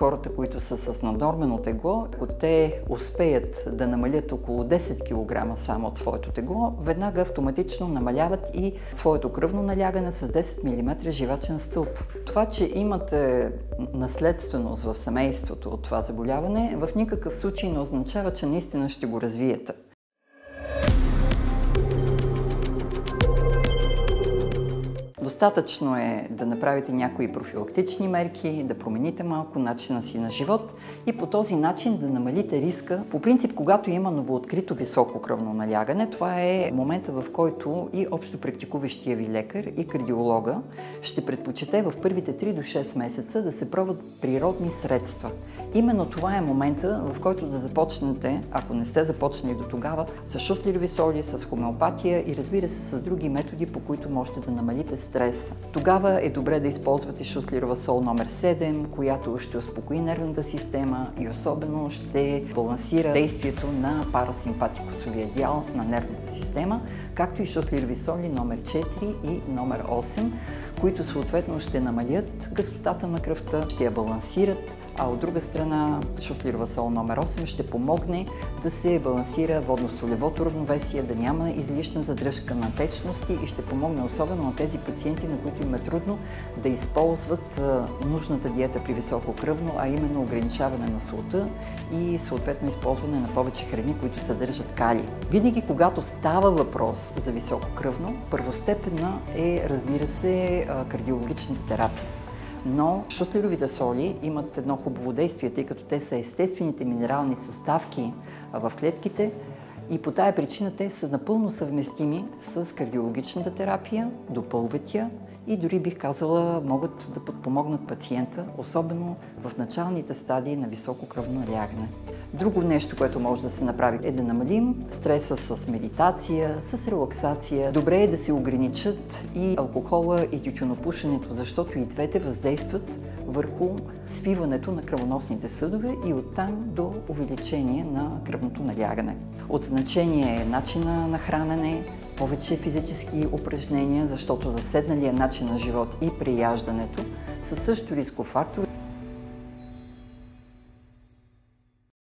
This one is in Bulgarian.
хората, които са с наднормено тегло, ако те успеят да намалят около 10 кг само от своето тегло, веднага автоматично намаляват и своето кръвно налягане с 10 мм живачен стълб. Това, че имате наследственост в семейството от това заболяване, в никакъв случай не означава, че наистина ще го развиете. Достатъчно е да направите някои профилактични мерки, да промените малко начина си на живот и по този начин да намалите риска. По принцип, когато има новооткрито високо кръвно налягане, това е момента, в който и общо практикуващия ви лекар и кардиолога ще предпочете в първите 3 до 6 месеца да се пробват природни средства. Именно това е момента, в който да започнете, ако не сте започнали до тогава, с шуслерови соли, с хомеопатия и разбира се с други методи, по които можете да намалите стрес. Тогава е добре да използвате шуслерова сол номер 7, която ще успокои нервната система и особено ще балансира действието на парасимпатикусовия дял на нервната система, както и шуслерови соли номер 4 и номер 8, които съответно ще намалят гъстотата на кръвта, ще я балансират, а от друга страна шуслерова сол номер 8 ще помогне да се балансира водно-солевото равновесие, да няма излишна задръжка на течности и ще помогне особено на тези пациенти, на които им е трудно да използват нужната диета при високо кръвно, а именно ограничаване на солта и съответно използване на повече храни, които съдържат калий. Винаги, когато става въпрос за високо кръвно, първостепенна е, разбира се, кардиологичната терапия. Но шуслеровите соли имат едно хубаво действие, тъй като те са естествените минерални съставки в клетките и по тая причина те са напълно съвместими с кардиологичната терапия, допълват я и дори бих казала могат да подпомогнат пациента, особено в началните стадии на високо кръвно налягане. Друго нещо, което може да се направи, е да намалим стреса с медитация, с релаксация. Добре е да се ограничат и алкохола и тютюнопушенето, защото и двете въздействат върху свиването на кръвоносните съдове и оттам до увеличение на кръвното налягане. От значение е начина на хранене, повече физически упражнения, защото заседналия начин на живот и преяждането са също рисков фактор.